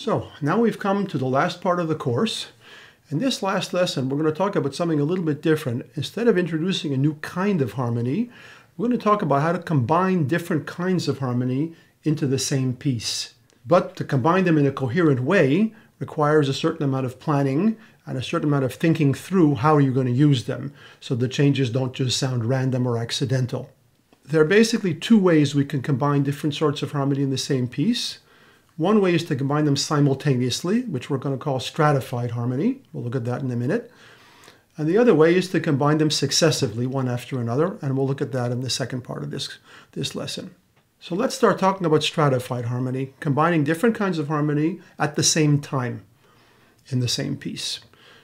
So now we've come to the last part of the course. In this last lesson, we're going to talk about something a little bit different. Instead of introducing a new kind of harmony, we're going to talk about how to combine different kinds of harmony into the same piece. But to combine them in a coherent way requires a certain amount of planning and a certain amount of thinking through how you're going to use them, so the changes don't just sound random or accidental. There are basically two ways we can combine different sorts of harmony in the same piece. One way is to combine them simultaneously, which we're going to call stratified harmony. We'll look at that in a minute. And the other way is to combine them successively, one after another, and we'll look at that in the second part of this lesson. So let's start talking about stratified harmony, combining different kinds of harmony at the same time in the same piece.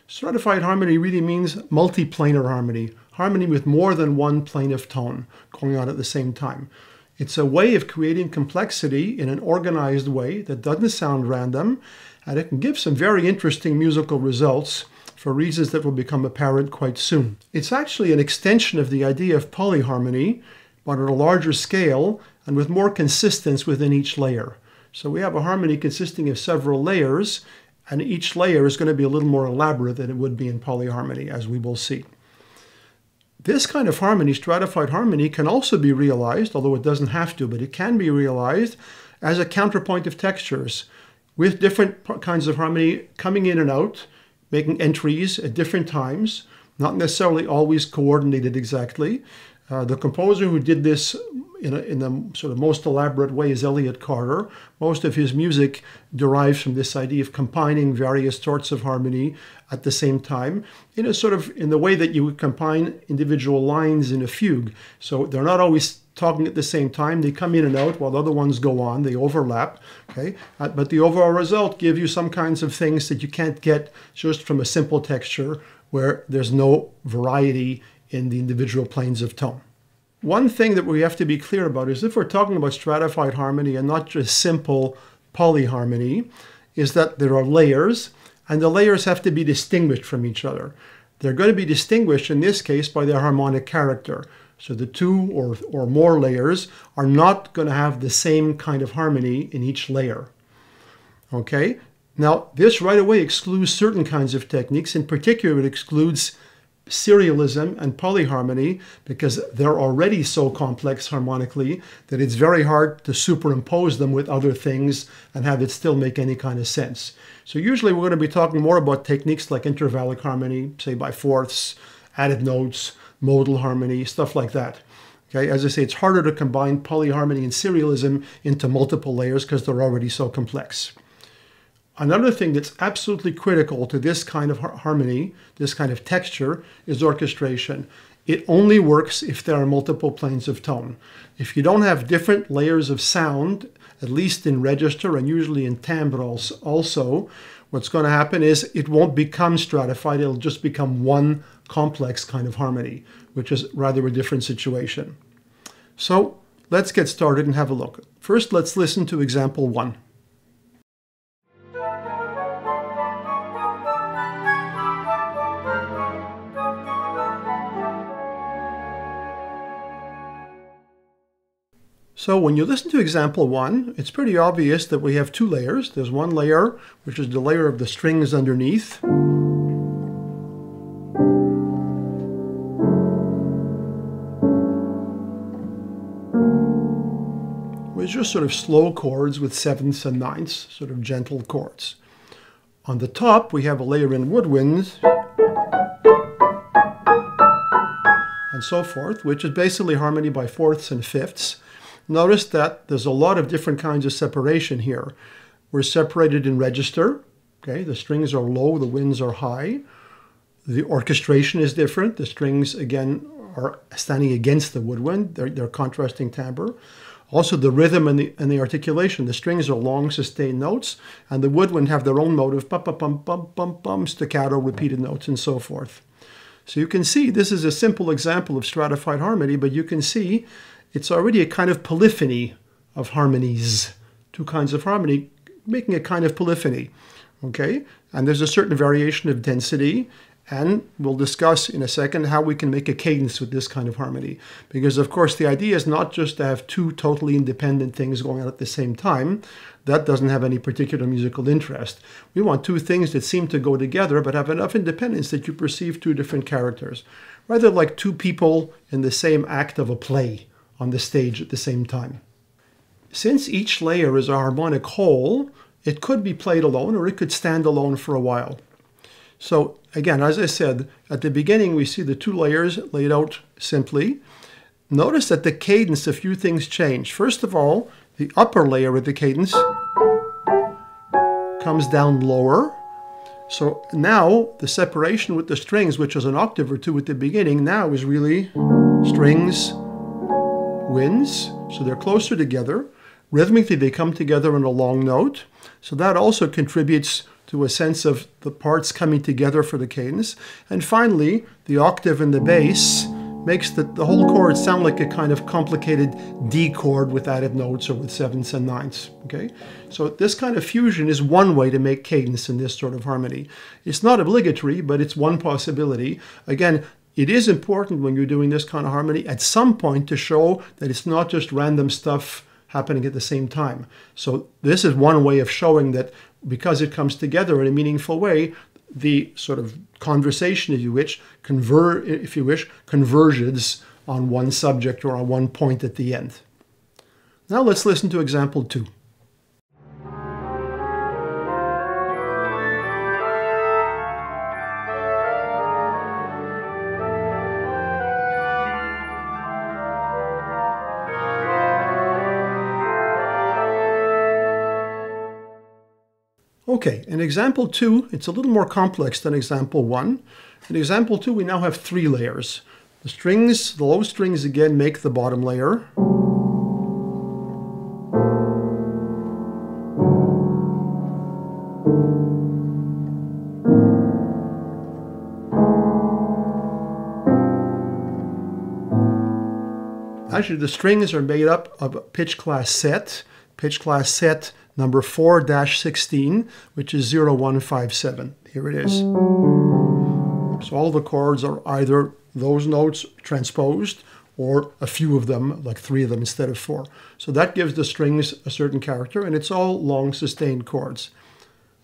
Stratified harmony really means multiplanar harmony, harmony with more than one plane of tone going on at the same time. It's a way of creating complexity in an organized way that doesn't sound random, and it can give some very interesting musical results for reasons that will become apparent quite soon. It's actually an extension of the idea of polyharmony, but on a larger scale and with more consistency within each layer. So we have a harmony consisting of several layers, and each layer is going to be a little more elaborate than it would be in polyharmony, as we will see. This kind of harmony, stratified harmony, can also be realized, although it doesn't have to, but it can be realized as a counterpoint of textures with different kinds of harmony coming in and out, making entries at different times, not necessarily always coordinated exactly. The composer who did this in the sort of most elaborate way is Elliott Carter. Most of his music derives from this idea of combining various sorts of harmony at the same time in a sort of in the way that you would combine individual lines in a fugue. So they're not always talking at the same time. They come in and out while the other ones go on. They overlap, okay? But the overall result gives you some kinds of things that you can't get just from a simple texture where there's no variety in the individual planes of tone. One thing that we have to be clear about is if we're talking about stratified harmony and not just simple polyharmony, is that there are layers, and the layers have to be distinguished from each other. They're going to be distinguished in this case by their harmonic character. So the two or more layers are not going to have the same kind of harmony in each layer. Okay? Now, this right away excludes certain kinds of techniques. In particular, it excludes serialism and polyharmony because they're already so complex harmonically that it's very hard to superimpose them with other things and have it still make any kind of sense. So usually we're going to be talking more about techniques like intervallic harmony, say by fourths, added notes, modal harmony, stuff like that. Okay, as I say, it's harder to combine polyharmony and serialism into multiple layers because they're already so complex. Another thing that's absolutely critical to this kind of harmony, this kind of texture, is orchestration. It only works if there are multiple planes of tone. If you don't have different layers of sound, at least in register and usually in timbre also, what's going to happen is it won't become stratified. It'll just become one complex kind of harmony, which is rather a different situation. So let's get started and have a look. First, let's listen to example 1. So when you listen to example 1, it's pretty obvious that we have two layers. There's one layer, which is the layer of the strings underneath. Which are sort of slow chords with sevenths and ninths, sort of gentle chords. On the top, we have a layer in woodwinds and so forth, which is basically harmony by fourths and fifths. Notice that there's a lot of different kinds of separation here. We're separated in register. Okay, the strings are low, the winds are high. The orchestration is different. The strings, again, are standing against the woodwind. They're contrasting timbre. Also, the rhythm and the articulation. The strings are long, sustained notes, and the woodwind have their own mode of bum-bum-bum-bum-bum, staccato, repeated notes, and so forth. So you can see this is a simple example of stratified harmony, but you can see it's already a kind of polyphony of harmonies. Two kinds of harmony making a kind of polyphony, okay? And there's a certain variation of density, And we'll discuss in a second how we can make a cadence with this kind of harmony. Because of course the idea is not just to have two totally independent things going on at the same time. That doesn't have any particular musical interest. We want two things that seem to go together but have enough independence that you perceive two different characters. Rather like two people in the same act of a play on the stage at the same time. Since each layer is a harmonic whole, it could be played alone or it could stand alone for a while. So again, as I said, at the beginning we see the two layers laid out simply. Notice that the cadence, a few things change. First of all, the upper layer of the cadence comes down lower. So now the separation with the strings, which was an octave or two at the beginning, now is really strings, winds. So they're closer together. Rhythmically they come together in a long note. So that also contributes to a sense of the parts coming together for the cadence. And finally, the octave and the bass makes the whole chord sound like a kind of complicated D chord with added notes or with sevenths and ninths. Okay, so this kind of fusion is one way to make cadence in this sort of harmony. It's not obligatory, but it's one possibility. Again, it is important when you're doing this kind of harmony at some point to show that it's not just random stuff happening at the same time. So this is one way of showing that because it comes together in a meaningful way, the sort of conversation, if you wish, converges on one subject or on one point at the end. Now let's listen to example 2. Okay, in example 2, it's a little more complex than example 1. In example 2, we now have 3 layers. The strings, the low strings again make the bottom layer. Actually, the strings are made up of a pitch class set number 4-16, which is 0157. Here it is. So all the chords are either those notes transposed or a few of them, like 3 of them instead of 4. So that gives the strings a certain character, and it's all long sustained chords.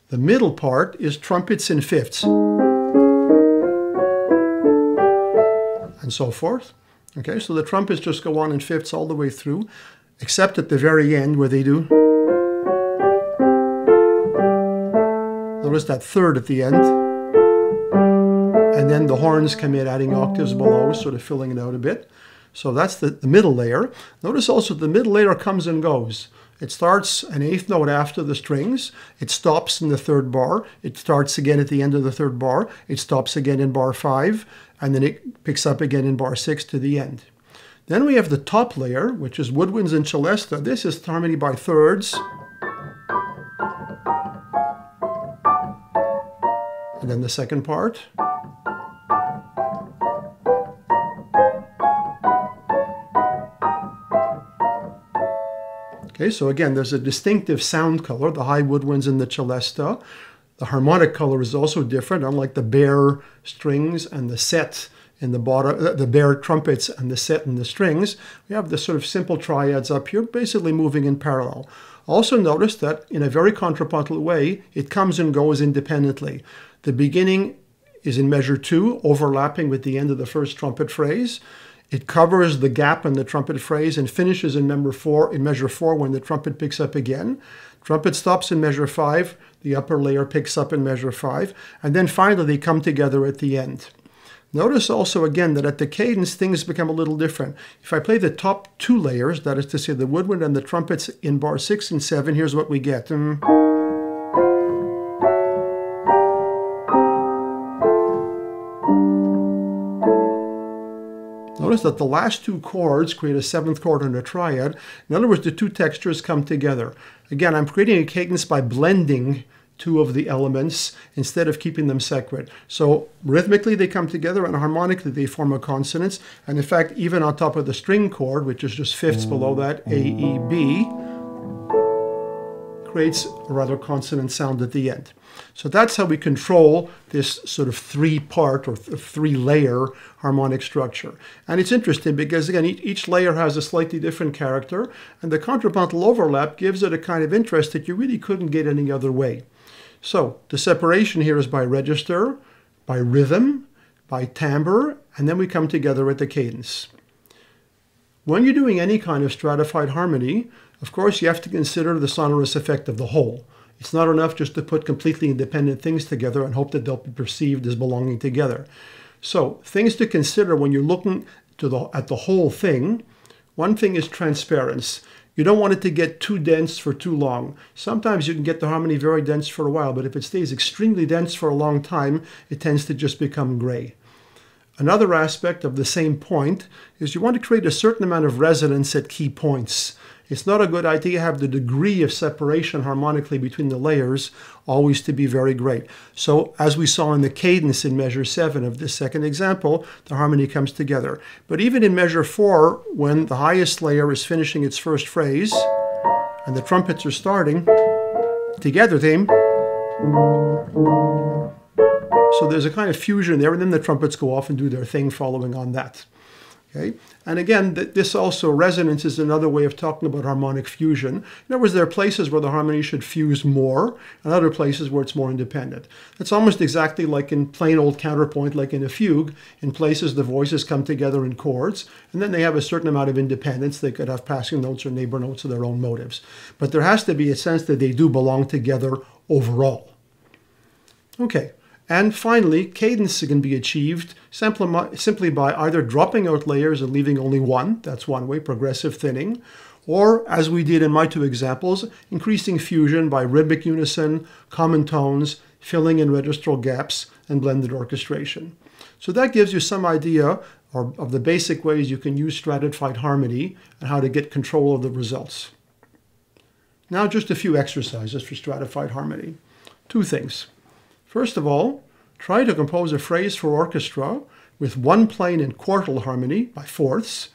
The middle part is trumpets in fifths, and so forth. Okay, so the trumpets just go on in fifths all the way through, except at the very end where they do. Notice that third at the end. And then the horns come in adding octaves below, sort of filling it out a bit. So that's the middle layer. Notice also the middle layer comes and goes. It starts an 8th note after the strings. It stops in the 3rd bar. It starts again at the end of the 3rd bar. It stops again in bar 5. And then it picks up again in bar 6 to the end. Then we have the top layer, which is woodwinds and celesta. This is harmony by thirds. And then the second part. Okay, so again, there's a distinctive sound color, the high woodwinds and the celesta. The harmonic color is also different, unlike the bare strings and the set in the bottom, the bare trumpets and the set in the strings. We have the sort of simple triads up here, basically moving in parallel. Also notice that in a very contrapuntal way, it comes and goes independently. The beginning is in measure 2, overlapping with the end of the first trumpet phrase. It covers the gap in the trumpet phrase and finishes in measure 4 when the trumpet picks up again. Trumpet stops in measure 5, the upper layer picks up in measure 5, and then finally they come together at the end. Notice also again that at the cadence things become a little different. If I play the top 2 layers, that is to say the woodwind and the trumpets in bar 6 and 7, here's what we get. Notice that the last 2 chords create a 7th chord and a triad. In other words, the 2 textures come together. Again, I'm creating a cadence by blending 2 of the elements instead of keeping them separate. So rhythmically they come together and harmonically they form a consonance. And in fact, even on top of the string chord, which is just fifths below that, A, E, B, creates a rather consonant sound at the end. So that's how we control this sort of three-part or three-layer harmonic structure. And it's interesting because, again, each layer has a slightly different character, and the contrapuntal overlap gives it a kind of interest that you really couldn't get any other way. So the separation here is by register, by rhythm, by timbre, and then we come together at the cadence. When you're doing any kind of stratified harmony, of course, you have to consider the sonorous effect of the whole. It's not enough just to put completely independent things together and hope that they'll be perceived as belonging together. So, things to consider when you're looking at the whole thing. One thing is transparency. You don't want it to get too dense for too long. Sometimes you can get the harmony very dense for a while, but if it stays extremely dense for a long time, it tends to just become gray. Another aspect of the same point is you want to create a certain amount of resonance at key points. It's not a good idea to have the degree of separation harmonically between the layers always to be very great. So as we saw in the cadence in measure 7 of this second example, the harmony comes together. But even in measure 4, when the highest layer is finishing its first phrase and the trumpets are starting, together they... So there's a kind of fusion there, and then the trumpets go off and do their thing following on that. Okay? And again, this also, resonance is another way of talking about harmonic fusion. In other words, there are places where the harmony should fuse more, and other places where it's more independent. It's almost exactly like in plain old counterpoint, like in a fugue. In places, the voices come together in chords, and then they have a certain amount of independence. They could have passing notes or neighbor notes of their own motives. But there has to be a sense that they do belong together overall. Okay. And finally, cadence can be achieved simply by either dropping out layers and leaving only one, that's one way, progressive thinning, or, as we did in my two examples, increasing fusion by rhythmic unison, common tones, filling in registral gaps, and blended orchestration. So that gives you some idea of the basic ways you can use stratified harmony and how to get control of the results. Now just a few exercises for stratified harmony. Two things. First of all, try to compose a phrase for orchestra with one plane in quartal harmony by fourths,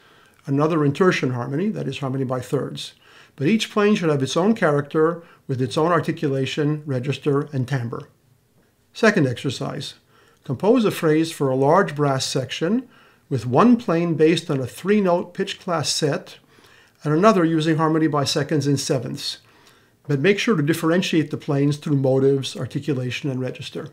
another in tertian harmony, that is harmony by thirds. But each plane should have its own character with its own articulation, register, and timbre. Second exercise, compose a phrase for a large brass section with one plane based on a 3-note pitch class set and another using harmony by seconds and sevenths. But make sure to differentiate the planes through motives, articulation, and register.